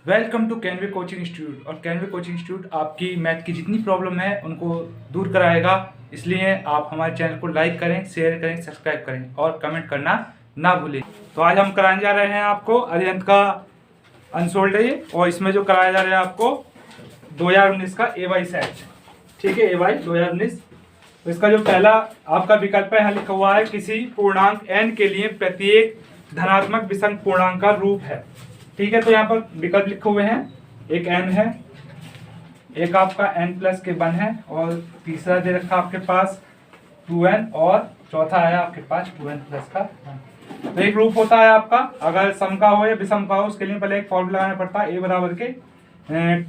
Welcome to कैनवे coaching institute. और कैनवे कोचिंग इंस्टीट्यूट आपकी मैथ की जितनी प्रॉब्लम है उनको दूर कराएगा। इसलिए आप हमारे चैनल को लाइक करें, शेयर करें, सब्सक्राइब करें और कमेंट करना ना भूलें। तो आज हम कराने जा रहे हैं आपको अरिहंत का अनसोल्ड है ये, और इसमें जो कराया जा रहा है आपको 2019 का AY सेट। ठीक है, AY 2019। तो इसका जो पहला आपका विकल्प है, यहाँ लिखा हुआ है किसी पूर्णांक n के लिए प्रत्येक धनात्मक विषम पूर्णांक का रूप है। ठीक है, तो यहाँ पर विकल्प लिखे हुए हैं, एक n है, एक आपका n+1 है, और तीसरा दे रखा आपके पास 2n, और चौथा है आपके पास 2n+1। तो एक रूप होता है आपका, अगर सम का हो या विषम का हो उसके लिए पहले एक फॉर्मूला लगाना पड़ता है, a बराबर के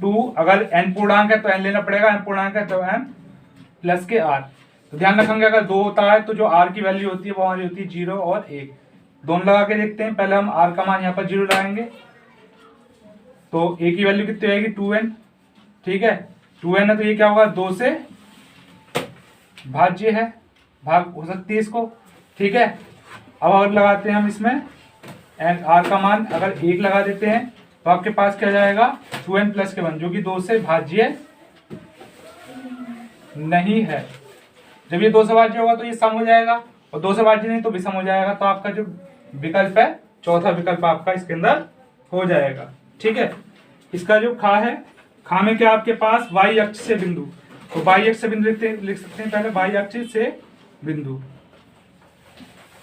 2। अगर n पूर्णांक है तो n लेना पड़ेगा, n पूर्णांक है तो m+r। तो ध्यान रखेंगे अगर 2 होता है तो जो r की वैल्यू होती है वो हमारी होती है 0 और 1। दोनों लगा के देखते हैं। पहले हम r का मान यहाँ पर 0 लगाएंगे तो a की वैल्यू कितनी आएगी 2n। ठीक है, 2n है तो ये क्या होगा, 2 से भाज्य है, भाग हो सकती है इसको। ठीक है, अब अगर लगाते हैं हम इसमें r का मान अगर 1 लगा देते हैं तो आपके पास क्या जाएगा 2n+1, जो कि 2 से भाज्य नहीं है। जब ये 2 से भाज्य होगा तो ये सम हो जाएगा, और 2 से भाज्य नहीं तो विषम हो जाएगा। तो आपका जो विकल्प है, चौथा विकल्प आपका इसके अंदर हो जाएगा। ठीक है, इसका जो खा है, खा में क्या आपके पास y अक्ष से बिंदु, तो y अक्ष से बिंदु लिख सकते हैं। पहले y अक्ष से बिंदु,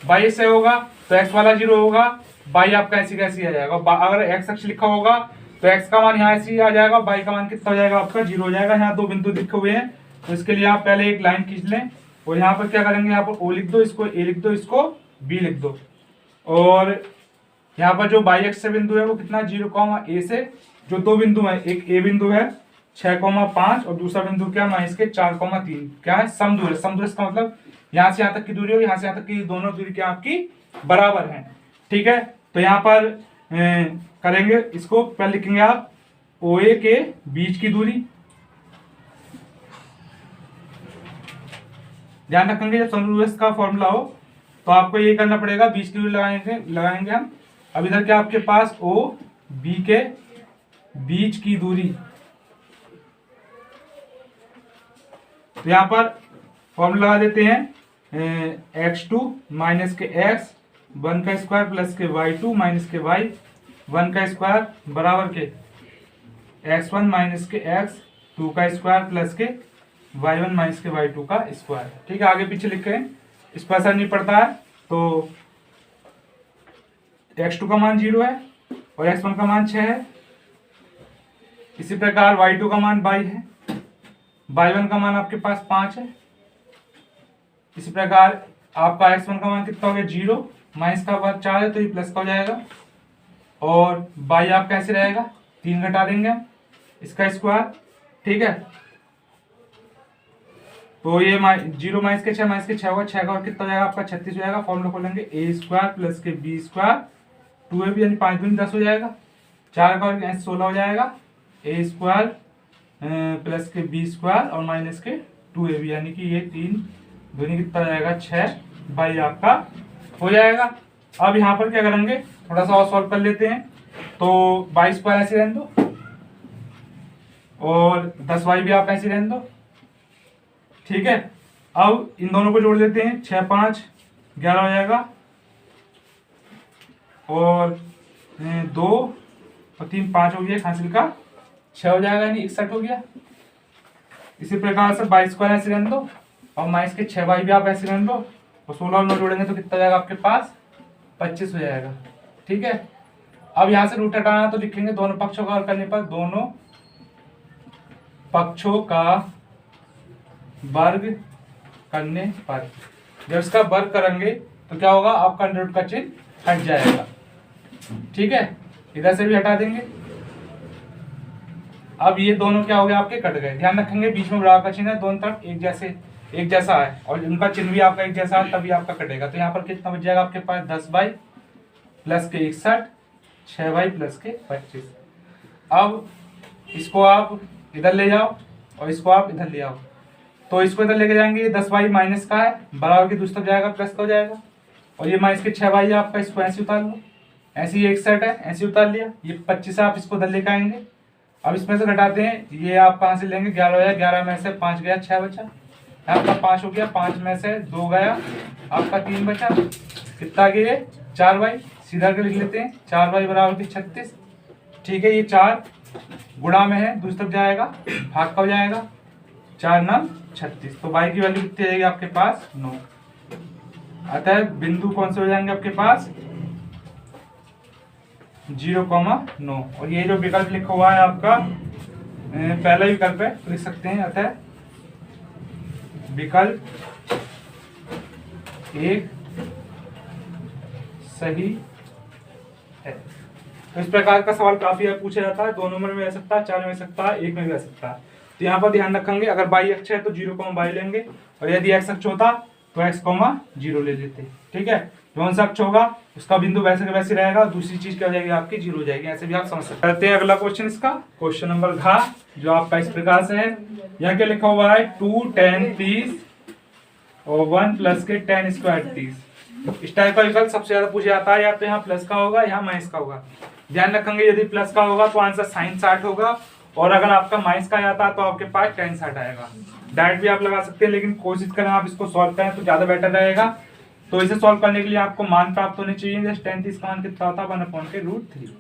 y से होगा तो x वाला 0 होगा, y आपका ऐसी कैसी आ जाएगा। अगर x अक्ष लिखा होगा तो x का मान यहाँ ऐसे ही आ जाएगा, y का मान कितना हो जाएगा आपका 0 हो जाएगा। यहाँ 2 बिंदु लिखे हुए हैं, तो इसके लिए आप पहले एक लाइन खींच लें, और यहाँ पर क्या करेंगे, यहाँ पर O लिख दो, इसको A लिख दो, इसको B लिख दो। और यहाँ पर जो y अक्ष से बिंदु है वो कितना 0, A से जो 2 बिंदु है, एक A बिंदु है 6,5 और दूसरा बिंदु क्या है इसके 4,3, क्या है समदूर। समदूर इसका मतलब यहाँ से यहाँ तक की दूरी हो, यहाँ से यहाँ तक की दोनों दूरी क्या आपकी बराबर है। ठीक है, तो यहाँ पर करेंगे इसको, पहले लिखेंगे आप OA के बीच की दूरी। ध्यान रखेंगे जब समदूर का फॉर्मूला हो तो आपको ये करना पड़ेगा, बीच की दूरी लगाएंगे हम। अब इधर क्या आपके पास O B के बीच की दूरी, तो यहाँ पर फॉर्मूला लगा देते हैं x2 माइनस के x 1 का स्क्वायर प्लस के y2 माइनस के y 1 का स्क्वायर बराबर के x1 माइनस के x 2 का स्क्वायर प्लस के y1 माइनस के y2 का स्क्वायर। ठीक है, आगे पीछे लिखे हैं, इस पर असर नहीं पड़ता है। तो x2 का मान 0 है और x1 का मान 6 है। इसी प्रकार y2 का मान 22 है, y1 का मान आपके पास 5 है। इसी प्रकार आपका x1 का मान कितना हो गया 0, माइनस का वर्ग 4 है तो ये प्लस का हो जाएगा, और y आप कैसे रहेगा 3 घटा देंगे इसका स्क्वायर। ठीक है, तो ये 0 माइनस के 6 माइनस के 6 होगा, 6 का और कितना हो जाएगा आपका 36 हो जाएगा। फॉर्मूला खोलेंगे a² प्लस के b² 2ab यानी 5 दूनी 10 हो जाएगा, 4 का और 16 हो जाएगा, a² प्लस के b² और माइनस के 2ab यानी कि ये 3 दूनी कितना हो जाएगा 6 बाई आपका हो जाएगा। अब यहाँ पर क्या करेंगे, थोड़ा सा और सॉल्व कर लेते हैं। तो y² ऐसे रहने दो और 10y भी आप ऐसे रहने दो। ठीक है, अब इन दोनों को जोड़ देते हैं, 6 5 11 हो जाएगा, और 2 और 3 5 हो गया, हासिल का 6 हो जाएगा यानी 61 हो गया। इसी प्रकार से y² ऐसे रहने दो और माइनस के 6y भी आप ऐसे रहने दो, और 16 और 9 जोड़ेंगे तो कितना जाएगा आपके पास 25 हो जाएगा। ठीक है, अब यहाँ से रूट हटाना तो लिखेंगे दोनों पक्षों का वर्ग करने पर, दोनों पक्षों का वर्ग करने पर जब इसका वर्ग करेंगे तो क्या होगा, आपका अंडर रूट का चिन्ह हट जाएगा। ठीक है, इधर से भी हटा देंगे। अब ये दोनों क्या हो गए आपके कट गए। ध्यान रखेंगे बीच में बराबर का चिन्ह है, दोनों तरफ एक जैसा है और उनका चिन्ह भी आपका एक जैसा है, तभी आपका कटेगा। तो यहाँ पर कितना बच जाएगा आपके पास 10y प्लस के 61, 6y प्लस के 25। अब इसको आप इधर ले जाओ और इसको आप इधर ले आओ, तो इसको इधर लेके जाएंगे, ये 10y माइनस का है, बराबर की दूसरी तरफ जाएगा प्लस का हो जाएगा, और ये माइनस के 6y आपका, इसको ऐसे उतार लो। ऐसी एक सेट है, ऐसी उतार लिया। ये 25 आप इसको उधर लेकर आएंगे। अब इसमें से घटाते हैं, ये आप कहाँ से लेंगे, 11 हो जाए, 11 में से 5 गया, 6 बचा, आपका 5 हो गया, 5 में से 2 गया, आपका 3 बचा, कितना गया, 4y, सीधा के लिख लेते हैं, 4y बराबर 36। ठीक है, ये 4 गुणा में है, दूसरी तरफ जाएगा, भाग का हो जाएगा, 4 9 36। तो y की वैल्यू कितनी आएगी आपके पास, 9। अतः बिंदु कौन से हो जाएंगे आपके पास, 0,9। और ये जो विकल्प लिखा हुआ है आपका पहला विकल्प है, तो लिख सकते हैं अतः विकल्प 1 सही है। तो इस प्रकार का सवाल काफी पूछा जाता है, 2 नंबर में आ सकता है, 4 में आ सकता है, 1 में भी आ सकता है। तो यहाँ पर ध्यान रखेंगे, अगर y अक्ष है तो 0,y लेंगे, और यदि x अक्ष होता तो x,0 ले लेते। ठीक है, कौन सा अक्ष होगा उसका बिंदु वैसे का वैसे रहेगा, दूसरी चीज क्या हो जाएगी आपकी 0 हो जाएगी। ऐसे भी आप समझ सकते हैं। करते हैं अगला क्वेश्चन, इसका क्वेश्चन नंबर घ, जो आपका इस प्रकार से है। यहाँ क्या लिखा हुआ है, 2 tan 30 और 1 प्लस के tan स्क्वायर 30। इस टाइप का विकल्प सबसे ज्यादा पूछा जाता है, या तो यहाँ प्लस का होगा या माइनस का होगा। ध्यान रखेंगे, यदि प्लस का होगा तो आंसर sin 60 होगा, और अगर आपका माइनस का जाता है तो आपके पास tan 60 आएगा। डायरेक्ट भी आप लगा सकते हैं, लेकिन कोशिश करें आप इसको सॉल्व करें तो ज्यादा बेटर रहेगा। तो इसे सॉल्व करने के लिए आपको मान प्राप्त होने चाहिए। जैसे tan 30 का मान कितना होता है, 1/√3।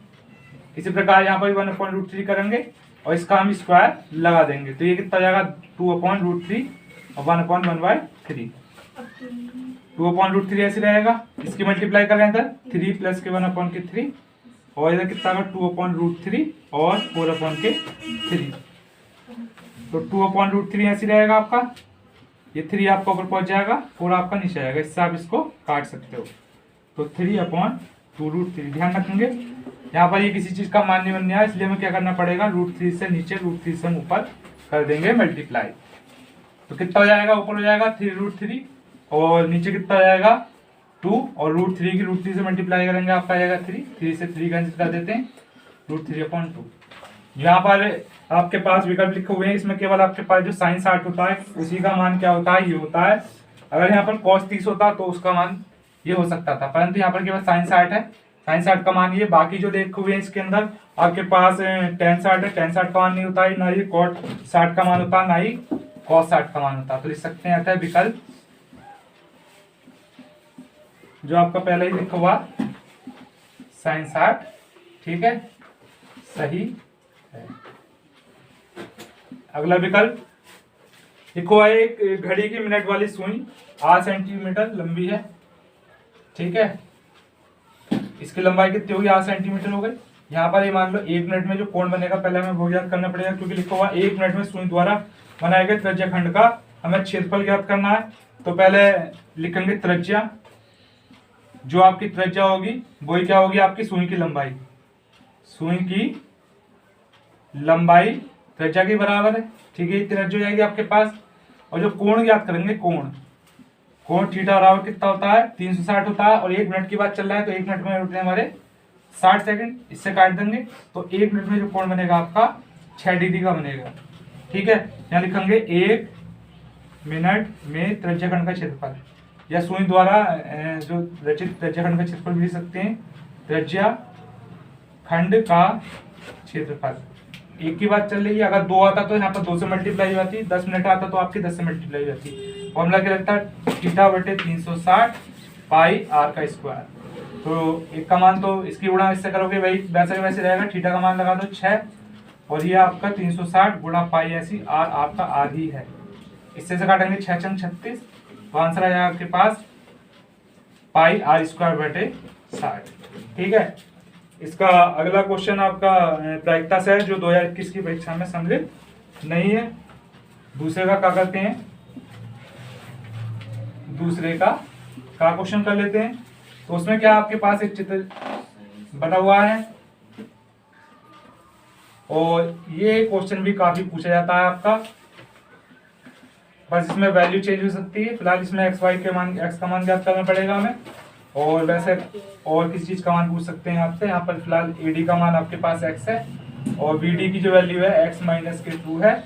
इसी प्रकार यहाँ पर 1/√3 करेंगे और इसका हम स्क्वायर लगा देंगे, तो ये कितना जाएगा, 2/√3 और 1/1/3। 2/√3 ऐसे रहेगा, इसकी मल्टीप्लाई करें इधर 3 प्लस के 1/3, और इधर कितना होगा 2/√3 और 4/3। तो 2/√3 ऐसे रहेगा आपका, ये 3 आपका ऊपर पहुंच जाएगा, 4 आपका नीचे आएगा, इससे आप इसको काट सकते हो। तो 3/√3 ध्यान रखेंगे। यहाँ पर ये किसी चीज का मान नहीं बनने आया, इसलिए हमें क्या करना पड़ेगा, √3 से नीचे, √3 से हम ऊपर कर देंगे मल्टीप्लाई। तो कितना हो जाएगा, ऊपर हो जाएगा 3√3 और नीचे कितना हो जाएगा 2, और √3 की √3 से मल्टीप्लाई करेंगे आपका आ जाएगा 3 से 3 कैंसिल कर देते हैं, √3/2। यहाँ पर आपके पास विकल्प लिखे हुए हैं, इसमें केवल आपके पास जो sin 60 होता है उसी का मान क्या होता है, ये होता है। अगर यहाँ पर cos 30 होता तो उसका मान ये हो सकता था, परंतु यहाँ पर केवल sin 60 है, sin 60 का मान ये। बाकी जो देखे हुए हैं इसके अंदर आपके पास tan 60 है, tan 60 का मान नहीं होता है, ना ही cot 60 का मान होता है, ना ही cos 60 का मान होता है। तो लिख सकते हैं अतः विकल्प जो आपका पहले ही लिखा हुआ sin 60, ठीक है, सही है। अगला विकल्प लिखो है, एक घड़ी की मिनट वाली सुई 8 सेंटीमीटर लंबी है, ठीक है, इसकी लंबाई कितनी होगी, 8 सेंटीमीटर हो गई। यहाँ पर ये मान लो 1 मिनट में जो कोण बनेगा, पहले हमें वो ज्ञात करना पड़ेगा, क्योंकि लिखा हुआ 1 मिनट में सुई द्वारा बनाए गए त्रिज्या खंड का हमें क्षेत्रफल ज्ञात करना है। तो पहले लिखेंगे त्रिज्या, जो आपकी त्रिज्या होगी वही क्या होगी, आपकी सुई की लंबाई। सुई की लंबाई त्रिज्या के बराबर है, ठीक है, त्रिज्या हो जाएगी आपके पास। और जो कोण ज्ञात करेंगे, कोण थीटा बराबर कितना होता है, 360 होता है, और 1 मिनट की बात चल रहा है तो 1 मिनट में होते हैं हमारे 60 सेकंड, इससे काट देंगे तो 1 मिनट में जो कोण बनेगा आपका 6 डिग्री का बनेगा, ठीक है। यहाँ लिखेंगे 1 मिनट में त्रिज्या खंड का क्षेत्रफल, या सुई द्वारा जो रचित त्रिज्या खंड का क्षेत्रफल भी लिख सकते हैं, त्रिज्या खंड का क्षेत्रफल। एक की बात चल रही है, अगर 2 आता तो यहाँ पर 2 से मल्टीप्लाई हो जाती, 10 मिनट आता तो आपकी 10 से मल्टीप्लाई हो जाती। फॉर्मूला क्या लगता है, θ/360 पाई r का स्क्वायर। तो एक का मान तो इसकी गुणा इससे करोगे वही वैसे वैसे रहेगा, थीटा का मान लगा दो 6, और ये आपका 360 गुणा पाई ऐसी r आपका r ही है, इससे से काटेंगे 6 छंग 36, तो आंसर आ जाएगा आपके पास पाई r²/60, ठीक है। इसका अगला क्वेश्चन आपका प्रायिकता से है, जो 2021 की परीक्षा में सम्मिलित नहीं है। दूसरे का क्या करते हैं, दूसरे का क्वेश्चन कर लेते हैं। तो उसमें क्या आपके पास एक चित्र बना हुआ है, और ये क्वेश्चन भी काफी पूछा जाता है आपका, बस इसमें वैल्यू चेंज हो सकती है। फिलहाल इसमें x y के मान, x का मान ज्ञात करना पड़ेगा हमें, और वैसे और किसी चीज का मान पूछ सकते हैं आपसे। यहाँ पर फिलहाल AD का मान आपके पास x है, और BD की जो वैल्यू है x-2 है,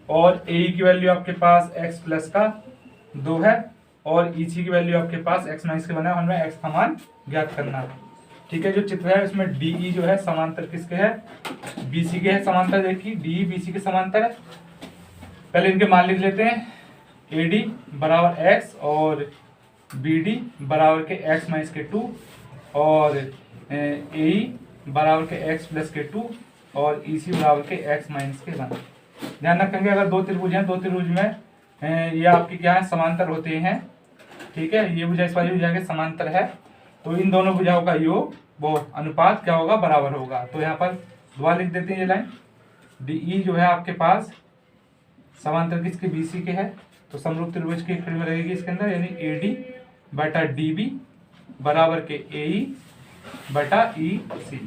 और AE की वैल्यू आपके पास x+2 है, और EC की वैल्यू आपके पास x- के बना है, हमें x का मान ज्ञात करना है। ठीक है, जो चित्र है उसमें DE जो है समांतर किसके है, BC के है समांतर। देखिए DE BC के समांतर है। पहले इनके मान लिख लेते हैं, AD बराबर x और BD बराबर के x माइनस के 2 और AE बराबर के x प्लस के 2 और EC बराबर के x माइनस के 1। ध्यान रखेंगे अगर दो त्रिभुज हैं, दो त्रिभुज में ये आपके क्या है, समांतर होते हैं। ठीक है, ये भुजा इस वाली भुजा के समांतर है, तो इन दोनों भुजाओं का योग वो अनुपात क्या होगा, बराबर होगा। तो यहाँ पर दोबारा लिख देते हैं ये लाइन, DE जो है आपके पास समांतर किसके, BC के है, तो समरूप त्रिभुज की खड़ी में रहेगी इसके अंदर, यानी AD बटा DB बराबर के AE बटा EC।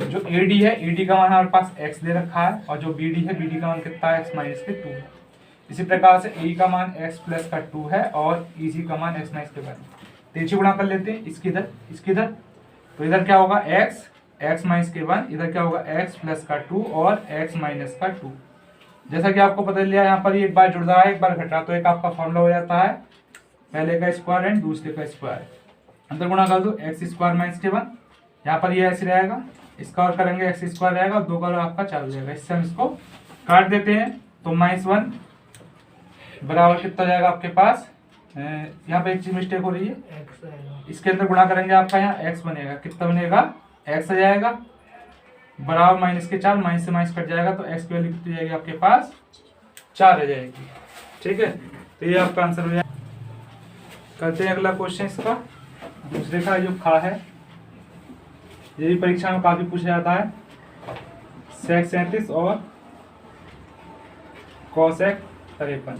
जो AD है, AD का मान हमारे पास x दे रखा है और जो BD है, BD का मान कितना है, x माइनस के 2 है। इसी प्रकार से AE का मान x प्लस का 2 है और EC का मान x माइनस के 1 है। तेजी गुणा कर लेते हैं, इसकी इधर इसकी इधर, तो इधर क्या होगा x माइनस के 1, इधर क्या होगा x प्लस का 2 और x माइनस का 2। जैसा कि आपको पता लिया, यहाँ पर ये एक बार जुड़ रहा है एक बार घट रहा है, तो एक आपका फॉर्मूला हो जाता है पहले का स्क्वायर एंड दूसरे का स्क्वायर, अंदर गुणा कर दो x स्क्वायर माइनस के 1, यहाँ पर ये ऐसे रहेगा, इसका और करेंगे x स्क्वायर रहेगा और 2 का आपका 4 हो जाएगा। इससे हम इसको काट देते हैं, तो -1 बराबर कितना हो जाएगा आपके पास, यहाँ पे एक चीज मिस्टेक हो रही है, इसके अंदर गुणा करेंगे आपका यहाँ x बनेगा, कितना बनेगा, x आ जाएगा बराबर माइनस के 4, माइनस से माइनस कट जाएगा, तो x की वैल्यू कितनी जाएगी आपके पास, 4 आ जाएगी। ठीक है, तो ये आपका आंसर हो जाएगा। करते हैं अगला क्वेश्चन इसका, दूसरे का जो खा है, ये भी परीक्षा में काफी पूछा जाता है, सेक 37 और कोसेक 53।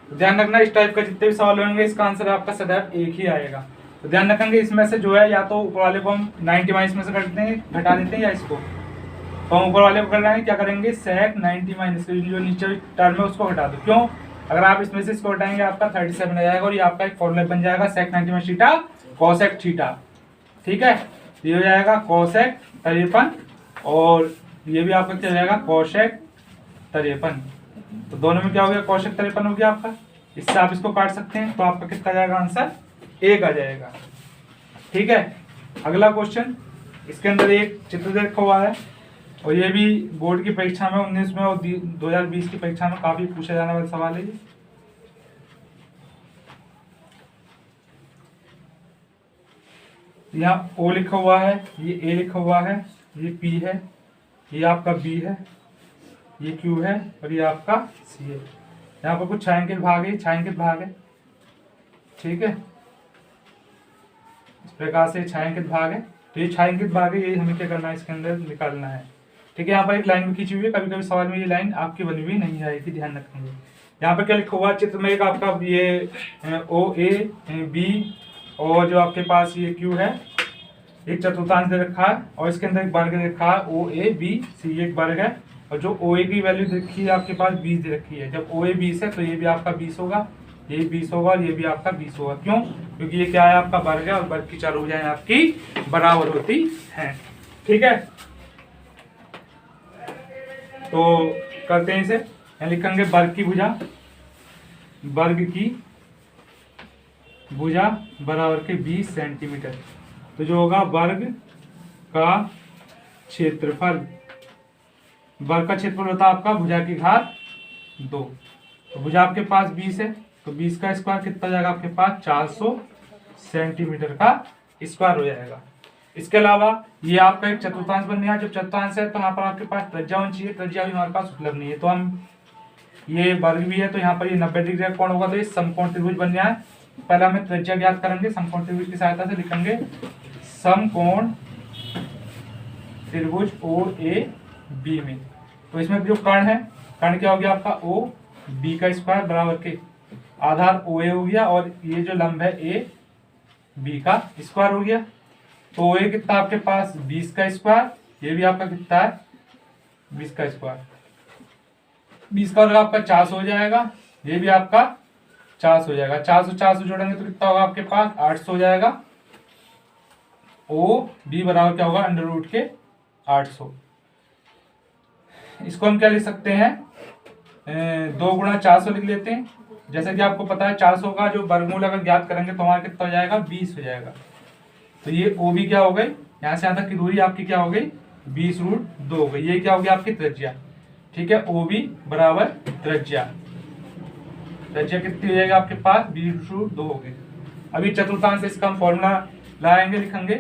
ध्यान रखना इस टाइप का जितने भी सवाल होंगे इसका आंसर आपका सदैव एक ही आएगा। तो ध्यान रखेंगे इसमें से जो है, या तो ऊपर वाले को हम 90 माइनस में से घटा देते हैं, या इसको तो हम ऊपर वाले को कर रहे हैं क्या करेंगे, सेक 90 माइनस जो नीचे टर्म है उसको हटा दो। क्यों, अगर आप इसमें से इसको हटाएंगे आपका 37 आ जाएगा और ये आपका एक फॉर्मूला बन जाएगा, सेक 90 माइनस थीटा कोसेक थीटा। ठीक है, ये हो जाएगा कोसेक 53 और ये भी आपका क्या हो जाएगा, कोसेक 53। तो दोनों में क्या हो गया, कोसेक 53 हो गया आपका, इससे आप इसको काट सकते हैं, तो आपका कितना जाएगा आंसर, 1 आ जाएगा। ठीक है, अगला क्वेश्चन, इसके अंदर एक चित्र देखा हुआ है और ये भी बोर्ड की परीक्षा में 19 में और 2020 की परीक्षा में काफी पूछा जाने वाला सवाल है। यहाँ O लिखा हुआ है, ये A लिखा हुआ है, ये P है, ये आपका B है, ये Q है और ये आपका C है। यहाँ पर कुछ छायांकित भाग है, छायांकित भाग है। ठीक है, इस प्रकार से छायांकित भाग है, तो ये छायांकित भाग है, ये हमें क्या करना है, इसके अंदर निकालना है। ठीक है, यहाँ पर एक लाइन भी खींची हुई है, कभी कभी सवाल में ये लाइन आपकी बनी हुई नहीं आएगी, ध्यान रखेंगे। यहाँ पर क्या लिखा हुआ चित्र में, एक आपका ये OAB और जो आपके पास ये Q है, एक चतुर्थांश दे रखा है और इसके अंदर एक वर्ग दे रखा है OABC, एक वर्ग है और जो OA की वैल्यू दे रखी है आपके पास 20 दे रखी है। जब OA 20 है तो ये भी आपका 20 होगा, ये 20 होगा और ये भी आपका 20 होगा। क्यों, क्योंकि ये क्या है, आपका वर्ग है और वर्ग की चारों भुजाएं आपकी बराबर होती हैं। ठीक है, तो करते हैं इसे, यहाँ लिखेंगे वर्ग की भुजा, वर्ग की भुजा बराबर के 20 सेंटीमीटर। तो जो होगा वर्ग का क्षेत्रफल, वर्ग का क्षेत्रफल होता है आपका भुजा की घात 2। तो भुजा आपके पास 20 है, तो 20 का स्क्वायर कितना जाएगा आपके पास, 400 सेंटीमीटर का स्क्वायर हो जाएगा। इसके अलावा ये आपका एक चतुर्थांश बन गया, जब चतुर्थांश है तो यहाँ पर आपके पास त्रिज्या होनी चाहिए, त्रिज्या भी हमारे पास उपलब्ध नहीं है, तो हम ये वर्ग भी है तो यहाँ पर ये 90 डिग्री का कोण होगा, तो ये समकोण त्रिभुज बन गया है। पहले हमें त्रिज्या ज्ञात करेंगे, समकोण त्रिभुज की सहायता से लिखेंगे समकोण त्रिभुज OAB में। तो इसमें जो कर्ण है, कर्ण क्या हो गया आपका OB का स्क्वायर बराबर के आधार OA हो गया और ये जो लंब है AB का स्क्वायर हो गया। तो OA कितना आपके पास 20 का स्क्वायर, ये भी आपका कितना है 20 का स्क्वायर, 20 का और आपका 400 हो जाएगा, ये भी आपका 400 हो जाएगा। 400 जोड़ेंगे तो कितना होगा आपके पास 800 हो जाएगा। OB बराबर क्या होगा, अंडर रूट के 800। इसको हम क्या लिख सकते हैं, 2 गुणा 400 लिख लेते हैं। जैसे कि आपको पता है 400 का जो वर्गमूल अगर ज्ञात करेंगे तो हमारा कितना हो जाएगा, 20 हो जाएगा। तो ये ओ बी क्या हो गई, यहाँ से यहाँ तक की दूरी आपकी क्या हो गई 20√2 हो गई। ये क्या हो गया आपकी त्रिज्या। ठीक है, ओ बी बराबर त्रिज्या, त्रिज्या कितनी हो जाएगी आपके पास 20√2 हो गई। अभी चतुर्थांश इसका हम फॉर्मूला लाएंगे, लिखेंगे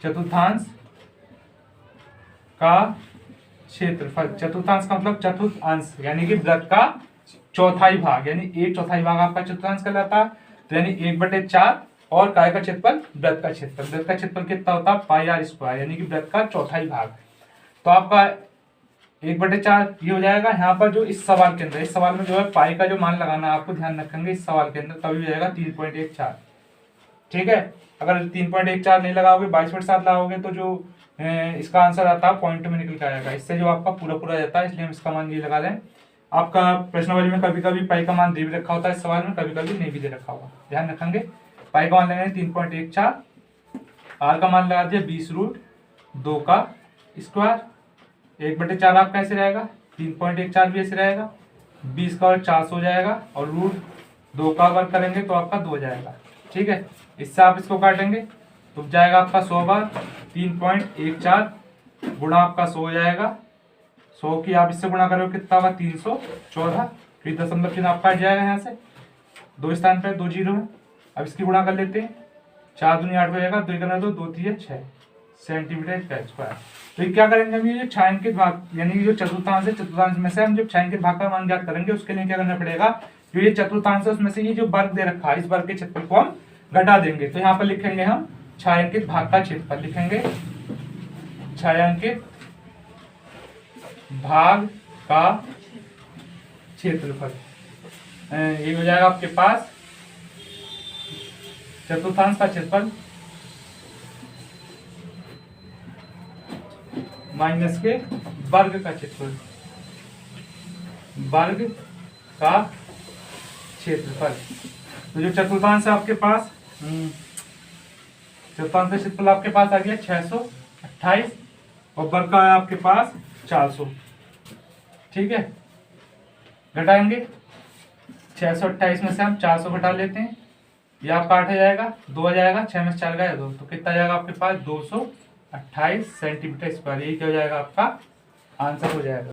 चतुर्थांश का क्षेत्रफल। चतुर्थांश का मतलब चतुर्थ अंश यानी कि वृत्त का चौथाई भाग, यानी 1/4 भाग आपका चतुर्थांश कहलाता है। तो यानी 1/4 और काय का क्षेत्रफल वृत्त का क्षेत्रफल। वृत्त का क्षेत्रफल कितना होता है πr², यानी कि वृत्त का चौथाई भाग। तो आपका 1/4 ये हो जाएगा। यहाँ पर जो इस सवाल के अंदर, इस सवाल में जो है पाई का जो मान लगाना आपको ध्यान रखेंगे इस सवाल के अंदर, तभी हो जाएगा 3.14। ठीक है, अगर 3.14 नहीं लगाओगे 22/7 लगाओगे तो जो इसका आंसर आता है पॉइंट में निकल के आएगा। इससे जो आपका पूरा पूरा जाता है, इसलिए हम इसका मान ये लगा लें। आपका प्रश्नावली में कभी कभी पाई का मान दे भी रखा होता है, इस सवाल में कभी कभी नहीं भी दे रखा होगा, ध्यान रखेंगे। पाई का मान लगाएंगे 3.14, आर का मान लगा दिया 20√2 का स्क्वायर। 1/4 आपका ऐसे रहेगा, 3.14 भी ऐसे रहेगा, 20 का और 400 हो जाएगा, और √2 का वर्ग करेंगे तो आपका 2 हो जाएगा। ठीक है, इससे आप इसको काटेंगे तो जाएगा आपका 100 बार 3.14 गुणा आपका 100 हो जाएगा। 100 की आप इससे गुणा करोगे कितना होगा 314, फिर दशमलव चिन्ह आपका हट जाएगा यहाँ से, 2 स्थान पर 2 जीरो है। अब इसकी गुणा कर लेते हैं, 4 दूनी 8 हो जाएगा, 2 करना 2, 2 3 6 सेंटीमीटर का स्क्वायर। तो ये क्या करेंगे हम, ये जो छायांकित भाग यानी जो चतुर्थांश है, चतुर्थांश में से हम जब छायांकित भाग का मान ज्ञात करेंगे उसके लिए क्या करना पड़ेगा, जो ये चतुर्थांश है उसमें से ये जो वर्ग दे रखा है इस वर्ग के क्षेत्रफल को हम घटा देंगे। तो यहाँ पर लिखेंगे हम छायांकित भाग का क्षेत्रफल, लिखेंगे छायांकित भाग का क्षेत्रफल। ये हो जाएगा आपके पास चतुर्थांश का क्षेत्रफल माइनस के वर्ग का क्षेत्रफल, वर्ग का क्षेत्रफल। तो जो चतुर्थांश है आपके पास, चतुर्थांश का क्षेत्रफल आपके पास आ गया 628 और वर्ग का है आपके पास 400। ठीक है, घटाएंगे 628 में से हम 400 घटा लेते हैं, ये आपका 8 हो जाएगा, 2 आ जाएगा, 6 में से 4 गया 2, तो कितना जाएगा आपके पास 228 सेंटीमीटर स्क्वायर। यही क्या हो जाएगा आपका आंसर हो जाएगा।